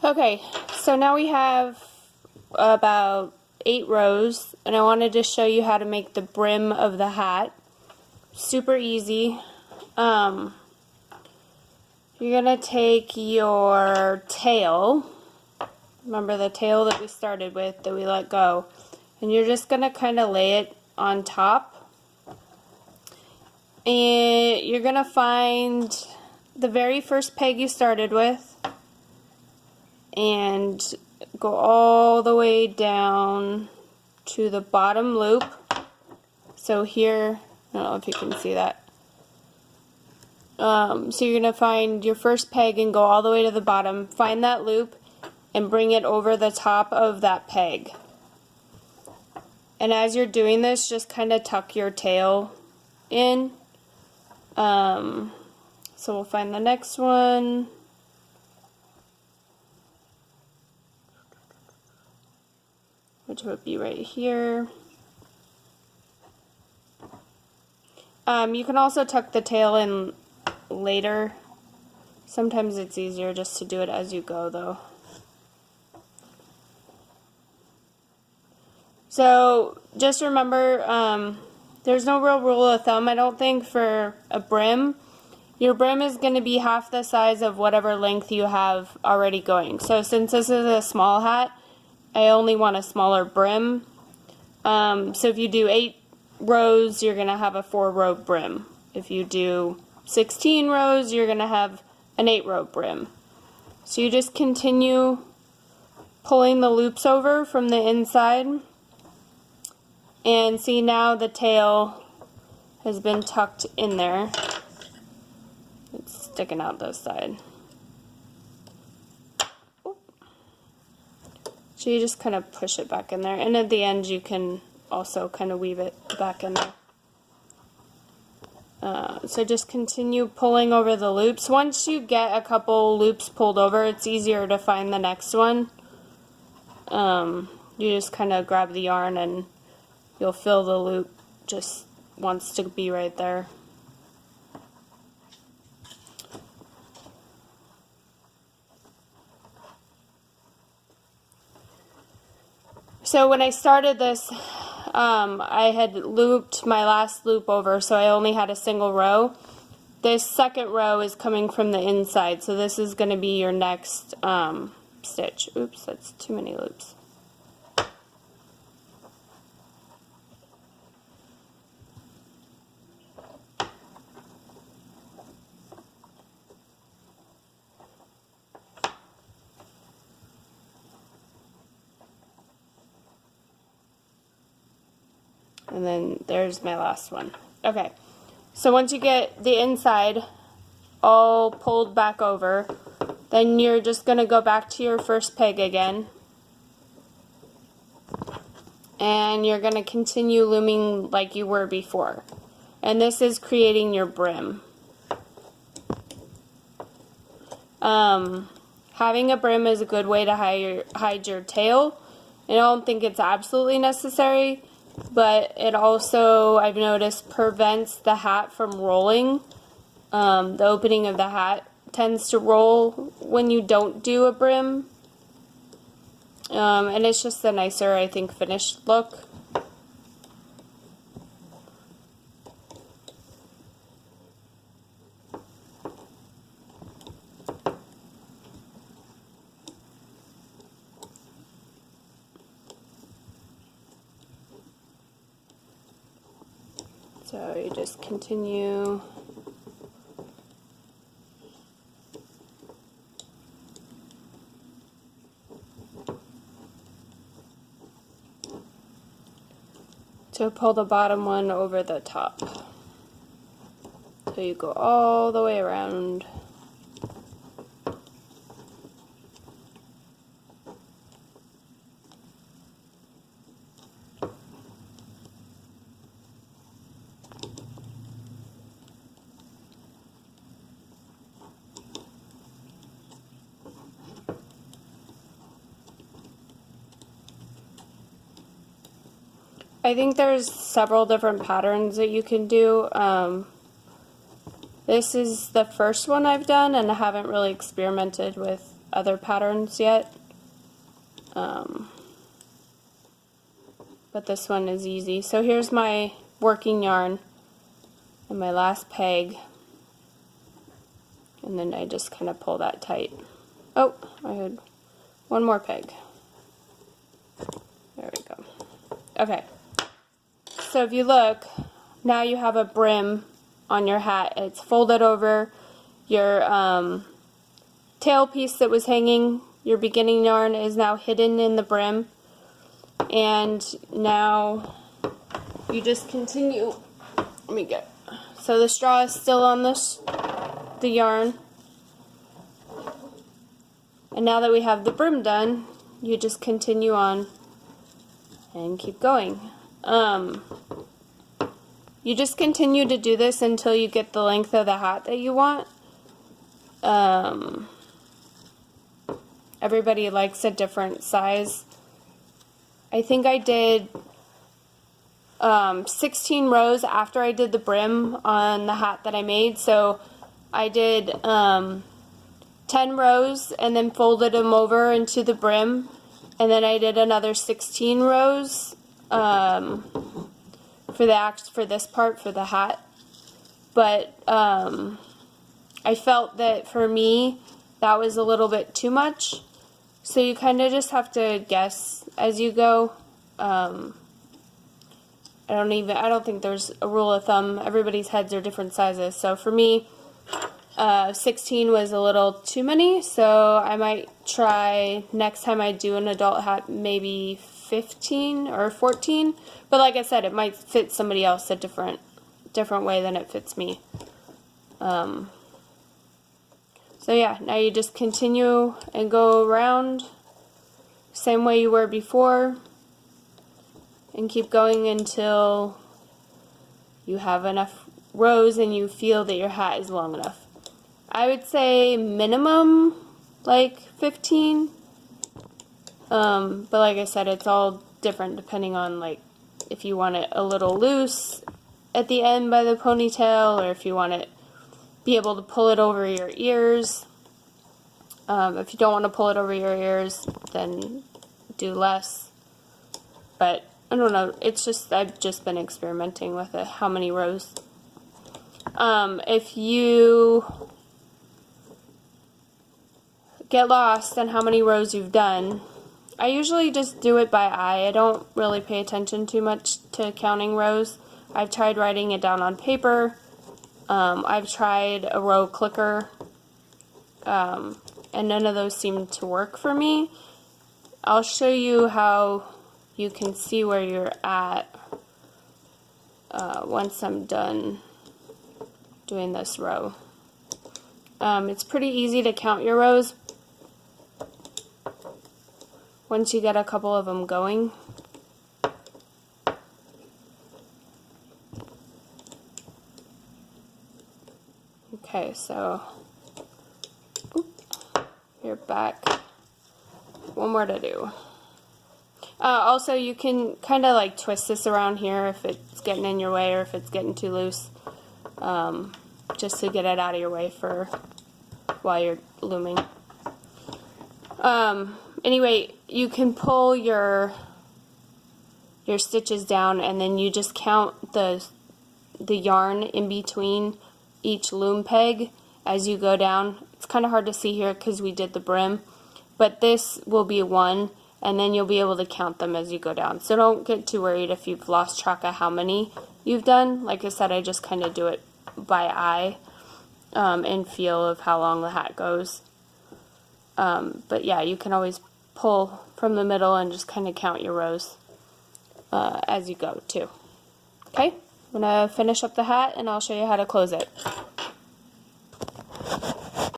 Okay, so now we have about 8 rows, and I wanted to show you how to make the brim of the hat. Super easy. You're gonna take your tail, remember the tail that we started with, that we let go, and you're just gonna kind of lay it on top, and you're gonna find the very first peg you started with and go all the way down to the bottom loop. So here, I don't know if you can see that. So you're going to find your first peg and go all the way to the bottom, find that loop, and bring it over the top of that peg. And as you're doing this, just kind of tuck your tail in. So we'll find the next one. Which would be right here. You can also tuck the tail in later. Sometimes it's easier just to do it as you go, though. So just remember, there's no real rule of thumb, I don't think, for a brim. Your brim is going to be half the size of whatever length you have already going. So since this is a small hat, I only want a smaller brim. So if you do 8 rows, you're going to have a 4-row brim. If you do 16 rows, you're going to have an 8-row brim. So you just continue pulling the loops over from the inside. And see, now the tail has been tucked in there. It's sticking out this side. So you just kind of push it back in there, and at the end you can also kind of weave it back in there. So just continue pulling over the loops. Once you get a couple loops pulled over, it's easier to find the next one. You just kind of grab the yarn and you'll feel the loop just wants to be right there. So when I started this, I had looped my last loop over, so I only had a single row. This second row is coming from the inside, so this is going to be your next stitch. Oops, that's too many loops. And then there's my last one. Okay, so once you get the inside all pulled back over, then you're just going to go back to your first peg again. And you're going to continue looming like you were before. And this is creating your brim. Having a brim is a good way to hide your tail. I don't think it's absolutely necessary, but it also, I've noticed, prevents the hat from rolling. The opening of the hat tends to roll when you don't do a brim. And it's just a nicer, I think, finished look. So you just continue to pull the bottom one over the top. So you go all the way around. I think there's several different patterns that you can do. This is the first one I've done, and I haven't really experimented with other patterns yet. But this one is easy. So here's my working yarn and my last peg, and then I just kind of pull that tight. Oh, I had one more peg. There we go. Okay, so if you look, now you have a brim on your hat. It's folded over your tail piece that was hanging. Your beginning yarn is now hidden in the brim, and now you just continue. Let me get. So the straw is still on the yarn, and now that we have the brim done, you just continue on and keep going. You just continue to do this until you get the length of the hat that you want. Everybody likes a different size. I think I did 16 rows after I did the brim on the hat that I made. So I did 10 rows and then folded them over into the brim, and then I did another 16 rows for this part, for the hat. But I felt that for me that was a little bit too much, so you kind of just have to guess as you go. I don't think there's a rule of thumb. Everybody's heads are different sizes. So for me, 16 was a little too many, so I might try next time I do an adult hat maybe 15 or 14. But like I said, it might fit somebody else a different way than it fits me. So yeah, now you just continue and go around same way you were before, and keep going until you have enough rows and you feel that your hat is long enough. I would say minimum like 15, but like I said, it's all different depending on like if you want it a little loose at the end by the ponytail, or if you want it be able to pull it over your ears. If you don't want to pull it over your ears, then do less. But I don't know, it's just, I've just been experimenting with it, how many rows. If you get lost on how many rows you've done, I usually just do it by eye. I don't really pay attention too much to counting rows. I've tried writing it down on paper. I've tried a row clicker, and none of those seem to work for me. I'll show you how you can see where you're at once I'm done doing this row. It's pretty easy to count your rows once you get a couple of them going. Okay, so you're back. One more to do. Also, you can kind of like twist this around here if it's getting in your way or if it's getting too loose, just to get it out of your way for while you're looming. Anyway, you can pull your stitches down, and then you just count the yarn in between each loom peg as you go down. It's kind of hard to see here because we did the brim, but this will be 1, and then you'll be able to count them as you go down. So don't get too worried if you've lost track of how many you've done. Like I said, I just kind of do it by eye and feel of how long the hat goes. But yeah, you can always pull from the middle and just kind of count your rows as you go too. Okay, I'm going to finish up the hat and I'll show you how to close it.